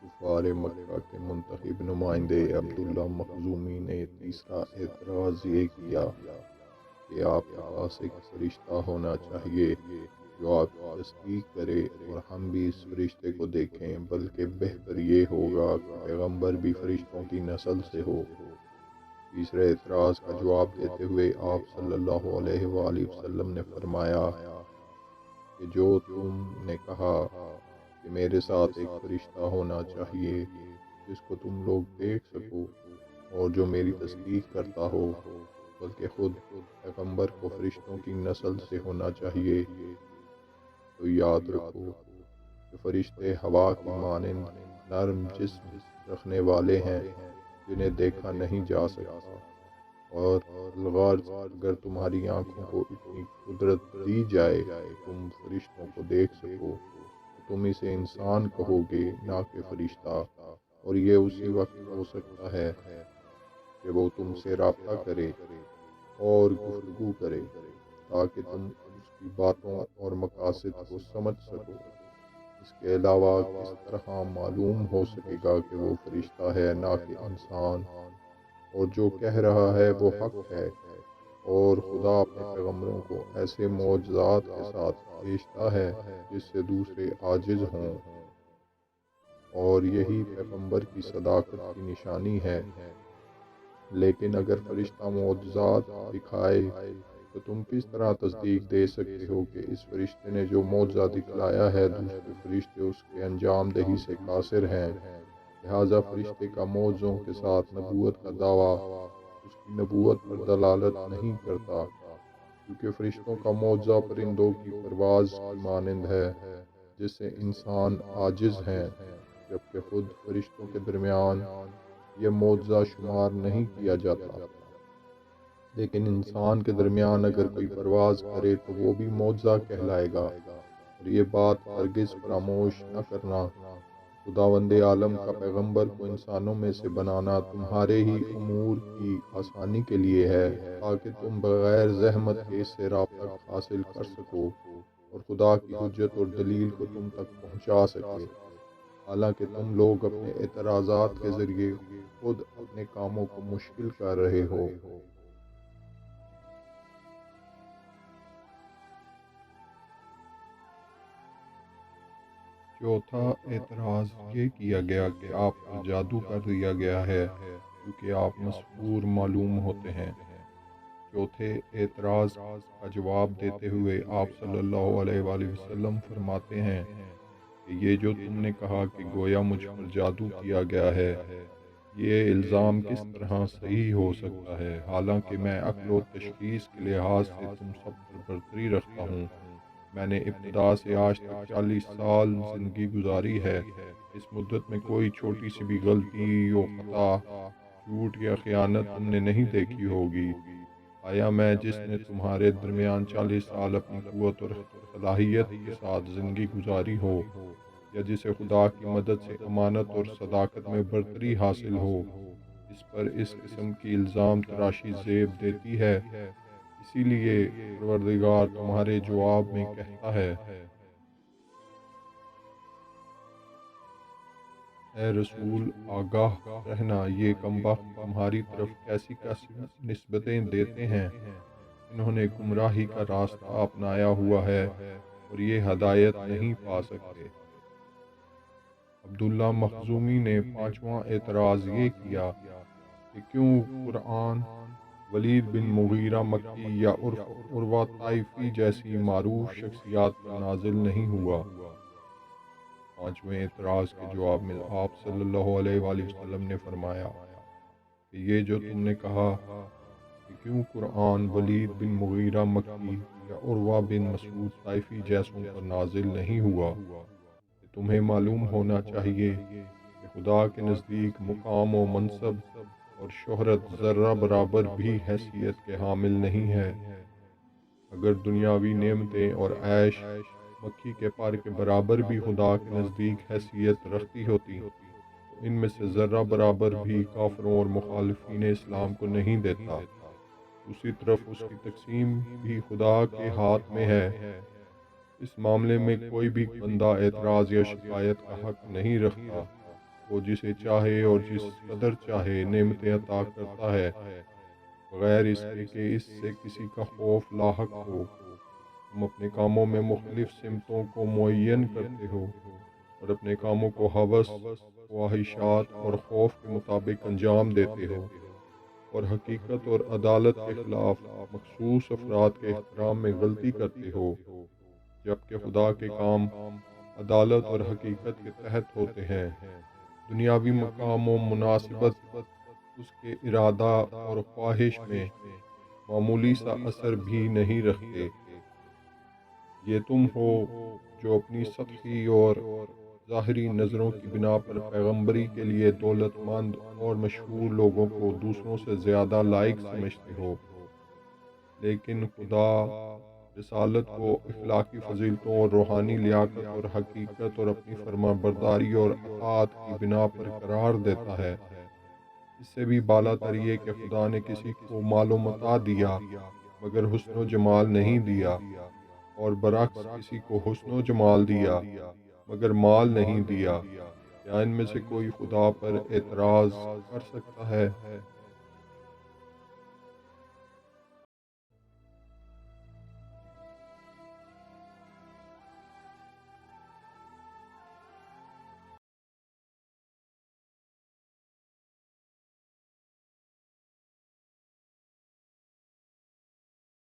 کفار مکہ کے منتخب نمائندے عبداللہ مخزومی نے تیسرا اعتراض یہ کیا کہ آپ کے پاس ایک فرشتہ ہونا چاہیے جو آپ کی تصدیق کرے اور ہم بھی اس فرشتے کو دیکھیں، بلکہ بہتر یہ ہوگا کہ پیغمبر بھی فرشتوں کی نسل سے ہو۔ تیسرے اعتراض کا جواب دیتے ہوئے آپ صلی اللہ علیہ وآلہ وسلم نے فرمایا کہ جو تم نے کہا کہ میرے ساتھ ایک فرشتہ ہونا چاہیے جس کو تم لوگ دیکھ سکو اور جو میری تصدیق کرتا ہو، بلکہ خود پیغمبر کو فرشتوں کی نسل سے ہونا چاہیے، تو یاد رکھو کہ فرشتے ہوا کی مانند نرم جسم رکھنے والے ہیں جنہیں دیکھا نہیں جا سکتا، اور الغرض اگر تمہاری آنکھوں کو اتنی قدرت دی جائے کہ تم فرشتوں کو دیکھ سکو تو تم اسے انسان کہو گے نہ کہ فرشتہ، اور یہ اسی وقت ہو سکتا ہے کہ وہ تم سے رابطہ کرے اور گفتگو کرے تاکہ تم اس کی باتوں اور مقاصد کو سمجھ سکو۔ اس کے علاوہ کس طرح معلوم ہو سکے گا کہ وہ فرشتہ ہے نہ کہ انسان، اور جو کہہ رہا ہے وہ حق ہے، اور خدا اپنے پیغمبروں کو ایسے معجزات کے ساتھ بھیجتا ہے جس سے دوسرے عاجز ہوں، اور یہی پیغمبر کی صداقت کی نشانی ہے۔ لیکن اگر فرشتہ معجزات دکھائے تو تم کس طرح تصدیق دے سکتے ہو کہ اس فرشتے نے جو معجزہ دکھلایا ہے دوسرے فرشتے اس کے انجام دہی سے قاصر ہیں؟ لہٰذا فرشتے کا معجزوں کے ساتھ نبوت کا دعویٰ اس کی نبوت پر دلالت نہیں کرتا، کیونکہ فرشتوں کا معجزہ پرندوں کی پرواز کی مانند ہے جس سے انسان عاجز ہیں، جبکہ خود فرشتوں کے درمیان یہ معجزہ شمار نہیں کیا جاتا۔ لیکن انسان کے درمیان اگر کوئی پرواز کرے تو وہ بھی معجزہ کہلائے گا، اور یہ بات ہرگز فراموش نہ کرنا، خداوند عالم کا پیغمبر کو انسانوں میں سے بنانا تمہارے ہی امور کی آسانی کے لیے ہے، تاکہ تم بغیر زحمت کے اس سے رابطہ حاصل کر سکو اور خدا کی حجت اور دلیل کو تم تک پہنچا سکے، حالانکہ تم لوگ اپنے اعتراضات کے ذریعے خود اپنے کاموں کو مشکل کر رہے ہو۔ چوتھا اعتراض یہ کیا گیا کہ آپ پر جادو کر دیا گیا ہے کیونکہ آپ مسحور معلوم ہوتے ہیں۔ چوتھے اعتراض کا جواب دیتے ہوئے آپ صلی اللہ علیہ وآلہ وسلم فرماتے ہیں کہ یہ جو تم نے کہا کہ گویا مجھ پر جادو کیا گیا ہے، یہ الزام کس طرح صحیح ہو سکتا ہے، حالانکہ میں عقل و تشخیص کے لحاظ سے تم سب پر برتری رکھتا ہوں۔ میں نے ابتدا سے آج تک 40 سال زندگی گزاری ہے، اس مدت میں کوئی چھوٹی سی بھی غلطی و خطا، جھوٹ یا خیانت تم نے نہیں دیکھی ہوگی۔ آیا میں جس نے تمہارے درمیان 40 سال اپنی قوت اور صلاحیت کے ساتھ زندگی گزاری ہو، یا جسے خدا کی مدد سے امانت اور صداقت میں برتری حاصل ہو، اس پر اس قسم کی الزام تراشی زیب دیتی ہے؟ اسی لیے پروردگار تمہارے جواب میں کہتا ہے، اے رسول آگاہ رہنا، یہ کم بخت تمہاری طرف کیسی کیسی نسبتیں دیتے ہیں، انہوں نے گمراہی کا راستہ اپنایا ہوا ہے اور یہ ہدایت نہیں پا سکتے۔ عبداللہ مخزومی نے پانچواں اعتراض یہ کیا کہ کیوں قرآن ولید بن مغیرہ مکی یا عروہ طائفی جیسی معروف شخصیات پر نازل نہیں ہوا۔ پانچویں اعتراض کے جواب میں آپ صلی اللہ علیہ وآلہ وسلم نے فرمایا کہ یہ جو تم نے کہا کہ کیوں قرآن ولید بن مغیرہ مکی یا عروہ بن مسعود طائفی جیسوں پر نازل نہیں ہوا، کہ تمہیں معلوم ہونا چاہیے کہ خدا کے نزدیک مقام و منصب اور شہرت ذرہ برابر بھی حیثیت کے حامل نہیں ہے۔ اگر دنیاوی نعمتیں اور عیش مکھی کے پر کے برابر بھی خدا کے نزدیک حیثیت رکھتی ہوتی تو ان میں سے ذرہ برابر بھی کافروں اور مخالفین اسلام کو نہیں دیتا۔ دوسری طرف اس کی تقسیم بھی خدا کے ہاتھ میں ہے، اس معاملے میں کوئی بھی بندہ اعتراض یا شکایت کا حق نہیں رکھتا۔ وہ جسے چاہے اور جس قدر چاہے نعمتیں عطا کرتا ہے، بغیر اس کے کہ اس سے کسی کا خوف لاحق ہو۔ تم اپنے کاموں میں مختلف سمتوں کو معین کرتے ہو اور اپنے کاموں کو ہوس، خواہشات اور خوف کے مطابق انجام دیتے ہو، اور حقیقت اور عدالت کے خلاف مخصوص افراد کے احترام میں غلطی کرتے ہو، جبکہ خدا کے کام عدالت اور حقیقت کے تحت ہوتے ہیں۔ دنیاوی مقام و مناسبت اس کے ارادہ اور خواہش میں معمولی سا اثر بھی نہیں رکھتے۔ یہ تم ہو جو اپنی سطحی اور ظاہری نظروں کی بنا پر پیغمبری کے لیے دولت مند اور مشہور لوگوں کو دوسروں سے زیادہ لائق سمجھتے ہو، لیکن خدا رسالت کو اخلاقی فضیلتوں اور روحانی لیاقت اور حقیقت اور اپنی فرما برداری اور اطاعت کی بنا پر قرار دیتا ہے۔ اس سے بھی بالا تر یہ کہ خدا نے کسی کو مال و متاع دیا مگر حسن و جمال نہیں دیا، اور برعکس کسی کو حسن و جمال دیا مگر مال نہیں دیا۔ کیا ان میں سے کوئی خدا پر اعتراض کر سکتا ہے؟